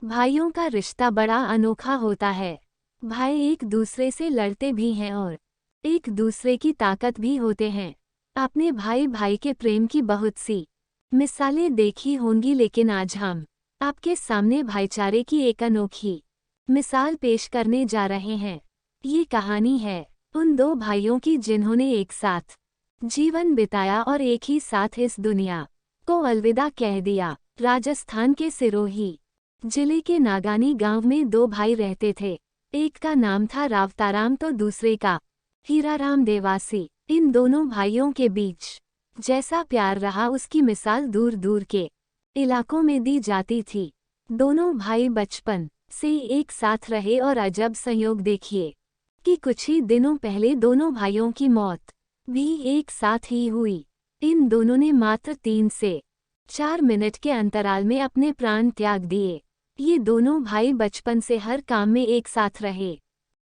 भाइयों का रिश्ता बड़ा अनोखा होता है। भाई एक दूसरे से लड़ते भी हैं और एक दूसरे की ताकत भी होते हैं। आपने भाई भाई के प्रेम की बहुत सी मिसालें देखी होंगी, लेकिन आज हम आपके सामने भाईचारे की एक अनोखी मिसाल पेश करने जा रहे हैं। ये कहानी है उन दो भाइयों की जिन्होंने एक साथ जीवन बिताया और एक ही साथ इस दुनिया को अलविदा कह दिया। राजस्थान के सिरोही जिले के नागानी गांव में दो भाई रहते थे। एक का नाम था रावताराम तो दूसरे का हीराराम देवासी। इन दोनों भाइयों के बीच जैसा प्यार रहा उसकी मिसाल दूर दूर के इलाकों में दी जाती थी। दोनों भाई बचपन से एक साथ रहे और अजब संयोग देखिए कि कुछ ही दिनों पहले दोनों भाइयों की मौत भी एक साथ ही हुई। इन दोनों ने मात्र 3 से 4 मिनट के अंतराल में अपने प्राण त्याग दिए। ये दोनों भाई बचपन से हर काम में एक साथ रहे।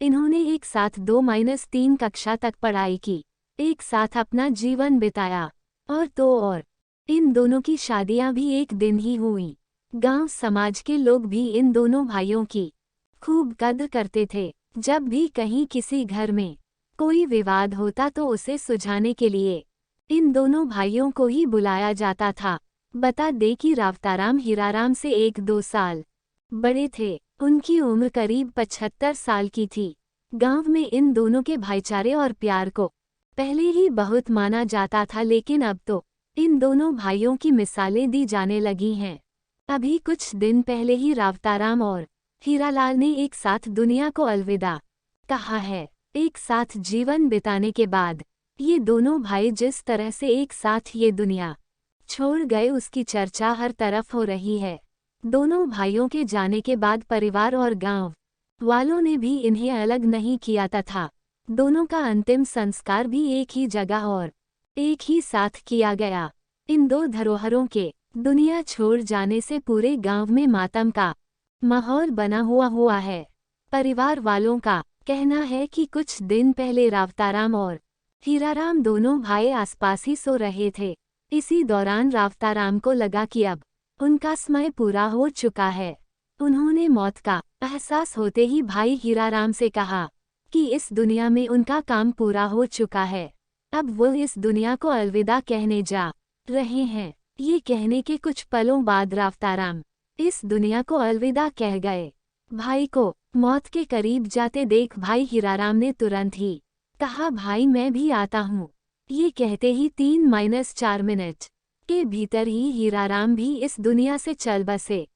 इन्होंने एक साथ 2-3 कक्षा तक पढ़ाई की, एक साथ अपना जीवन बिताया और इन दोनों की शादियां भी एक दिन ही हुईं। गांव समाज के लोग भी इन दोनों भाइयों की खूब कद्र करते थे। जब भी कहीं किसी घर में कोई विवाद होता तो उसे सुलझाने के लिए इन दोनों भाइयों को ही बुलाया जाता था। बता दे कि रावताराम हीराराम से 1-2 साल बड़े थे। उनकी उम्र करीब 75 साल की थी। गांव में इन दोनों के भाईचारे और प्यार को पहले ही बहुत माना जाता था, लेकिन अब तो इन दोनों भाइयों की मिसालें दी जाने लगी हैं। अभी कुछ दिन पहले ही रावताराम और हीरालाल ने एक साथ दुनिया को अलविदा कहा है। एक साथ जीवन बिताने के बाद ये दोनों भाई जिस तरह से एक साथ ये दुनिया छोड़ गए उसकी चर्चा हर तरफ हो रही है। दोनों भाइयों के जाने के बाद परिवार और गांव वालों ने भी इन्हें अलग नहीं किया तथा दोनों का अंतिम संस्कार भी एक ही जगह और एक ही साथ किया गया। इन दो धरोहरों के दुनिया छोड़ जाने से पूरे गांव में मातम का माहौल बना हुआ है। परिवार वालों का कहना है कि कुछ दिन पहले रावताराम और हीराराम दोनों भाई आसपास ही सो रहे थे। इसी दौरान रावताराम को लगा कि अब उनका समय पूरा हो चुका है। उन्होंने मौत का एहसास होते ही भाई हीराराम से कहा कि इस दुनिया में उनका काम पूरा हो चुका है, अब वो इस दुनिया को अलविदा कहने जा रहे हैं। ये कहने के कुछ पलों बाद रावताराम इस दुनिया को अलविदा कह गए। भाई को मौत के करीब जाते देख भाई हीराराम ने तुरंत ही कहा, भाई मैं भी आता हूँ। ये कहते ही 3-4 मिनट के भीतर ही हीराराम भी इस दुनिया से चल बसे।